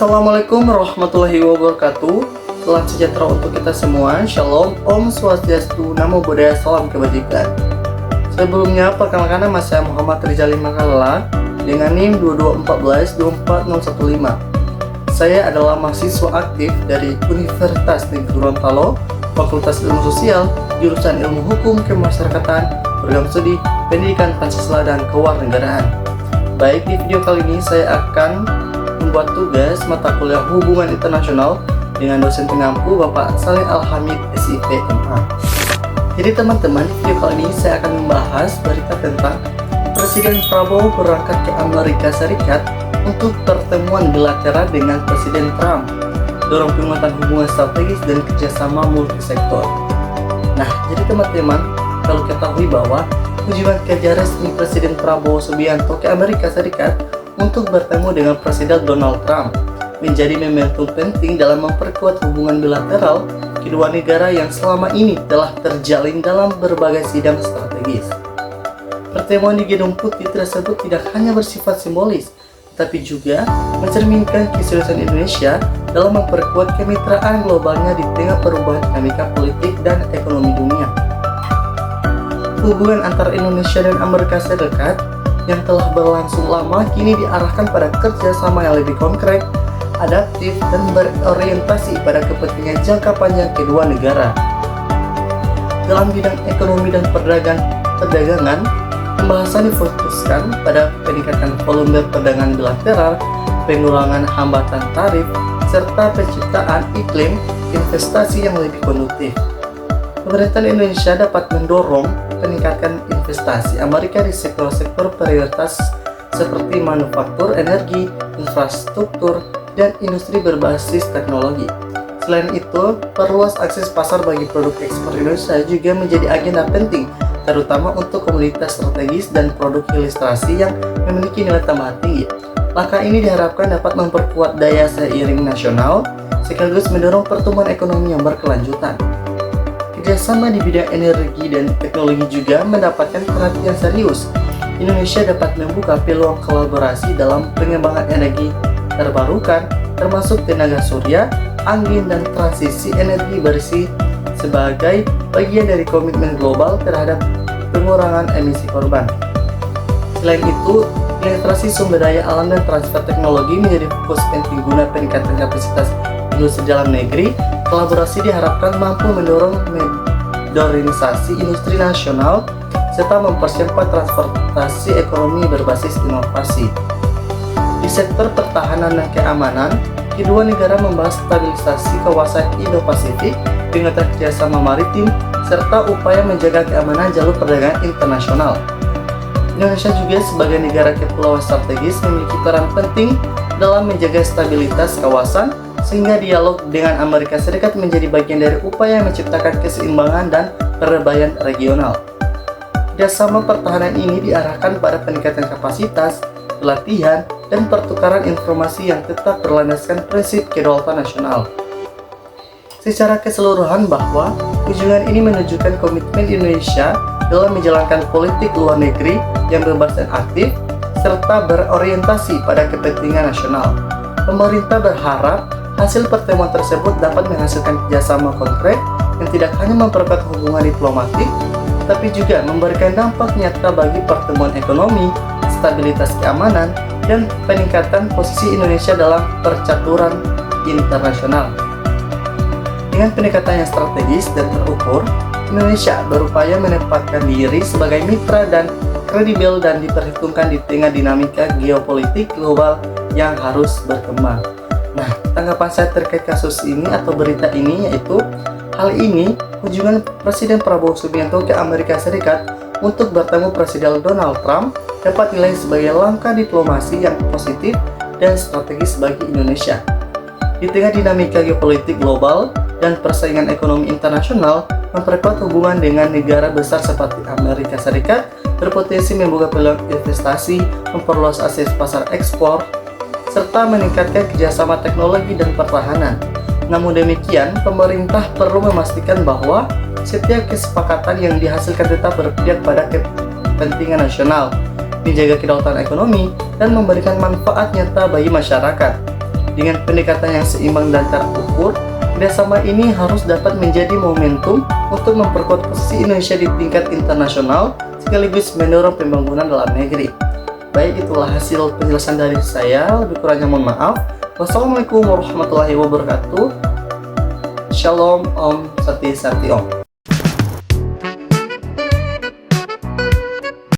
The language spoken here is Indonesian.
Assalamualaikum warahmatullahi wabarakatuh. Salam sejahtera untuk kita semua. Shalom, Om Swastiastu, Namo Buddhaya, Salam Kebajikan. Sebelumnya, perkenalkan nama saya Muhammad Rizali Makalala dengan NIM 224124015. Saya adalah mahasiswa aktif dari Universitas Negeri Gorontalo, Fakultas Ilmu Sosial, jurusan Ilmu Hukum Kemasyarakatan, Program Studi Pendidikan Pancasila dan Kewarganegaraan. Baik, di video kali ini saya akan membuat tugas mata kuliah Hubungan Internasional dengan dosen pengampu Bapak Saleh Al-Hamid, SIP, MA. Jadi teman-teman, di video kali ini saya akan membahas berita tentang Presiden Prabowo berangkat ke Amerika Serikat untuk pertemuan bilateral dengan Presiden Trump, dorong penguatan hubungan strategis dan kerjasama multisektor. Nah, jadi teman-teman, kalau ketahui bahwa kunjungan kerja resmi Presiden Prabowo Subianto ke Amerika Serikat untuk bertemu dengan Presiden Donald Trump menjadi momentum penting dalam memperkuat hubungan bilateral kedua negara yang selama ini telah terjalin dalam berbagai sidang strategis. Pertemuan di Gedung Putih tersebut tidak hanya bersifat simbolis, tapi juga mencerminkan keseriusan Indonesia dalam memperkuat kemitraan globalnya di tengah perubahan dinamika politik dan ekonomi dunia. Hubungan antara Indonesia dan Amerika Serikat yang telah berlangsung lama kini diarahkan pada kerjasama yang lebih konkret, adaptif, dan berorientasi pada kepentingan jangka panjang kedua negara. Dalam bidang ekonomi dan perdagangan, pembahasan difokuskan pada peningkatan volume perdagangan bilateral, pengurangan hambatan tarif, serta penciptaan iklim investasi yang lebih kondusif. Pemerintahan Indonesia dapat mendorong peningkatan investasi Amerika di sektor-sektor prioritas seperti manufaktur, energi, infrastruktur, dan industri berbasis teknologi. Selain itu, perluas akses pasar bagi produk ekspor Indonesia juga menjadi agenda penting, terutama untuk komoditas strategis dan produk ilustrasi yang memiliki nilai tambah tinggi. Langkah ini diharapkan dapat memperkuat daya saing nasional, sekaligus mendorong pertumbuhan ekonomi yang berkelanjutan. Kerjasama di bidang energi dan teknologi juga mendapatkan perhatian serius. Indonesia dapat membuka peluang kolaborasi dalam pengembangan energi terbarukan, termasuk tenaga surya, angin, dan transisi energi bersih sebagai bagian dari komitmen global terhadap pengurangan emisi karbon. Selain itu, penetrasi sumber daya alam dan transfer teknologi menjadi fokus penting guna peningkatan kapasitas industri dalam negeri. Kolaborasi diharapkan mampu mendorong modernisasi industri nasional serta mempercepat transformasi ekonomi berbasis inovasi. Di sektor pertahanan dan keamanan, kedua negara membahas stabilisasi kawasan Indo-Pasifik dengan kerjasama maritim serta upaya menjaga keamanan jalur perdagangan internasional. Indonesia juga sebagai negara kepulauan strategis memiliki peran penting dalam menjaga stabilitas kawasan, sehingga dialog dengan Amerika Serikat menjadi bagian dari upaya menciptakan keseimbangan dan perdamaian regional. Kerjasama pertahanan ini diarahkan pada peningkatan kapasitas, pelatihan, dan pertukaran informasi yang tetap berlandaskan prinsip kedaulatan nasional. Secara keseluruhan bahwa kunjungan ini menunjukkan komitmen Indonesia dalam menjalankan politik luar negeri yang bebas dan aktif, serta berorientasi pada kepentingan nasional. Pemerintah berharap hasil pertemuan tersebut dapat menghasilkan kerjasama konkret yang tidak hanya memperkuat hubungan diplomatik, tapi juga memberikan dampak nyata bagi pertumbuhan ekonomi, stabilitas keamanan, dan peningkatan posisi Indonesia dalam percaturan internasional. Dengan pendekatan yang strategis dan terukur, Indonesia berupaya menempatkan diri sebagai mitra dan kredibel dan diperhitungkan di tengah dinamika geopolitik global yang harus berkembang. Nah, tanggapan saya terkait kasus ini atau berita ini yaitu hal ini kunjungan Presiden Prabowo Subianto ke Amerika Serikat untuk bertemu Presiden Donald Trump dapat dinilai sebagai langkah diplomasi yang positif dan strategis bagi Indonesia. Di tengah dinamika geopolitik global dan persaingan ekonomi internasional, memperkuat hubungan dengan negara besar seperti Amerika Serikat berpotensi membuka peluang investasi, memperluas akses pasar ekspor, serta meningkatkan kerjasama teknologi dan pertahanan. Namun demikian, pemerintah perlu memastikan bahwa setiap kesepakatan yang dihasilkan tetap berpihak pada kepentingan nasional, menjaga kedaulatan ekonomi, dan memberikan manfaat nyata bagi masyarakat. Dengan pendekatan yang seimbang dan terukur, kerjasama ini harus dapat menjadi momentum untuk memperkuat posisi Indonesia di tingkat internasional sekaligus mendorong pembangunan dalam negeri. Baik, itulah hasil penjelasan dari saya. Lebih kurangnya mohon maaf. Wassalamualaikum warahmatullahi wabarakatuh. Shalom, Om Sati Sati Om.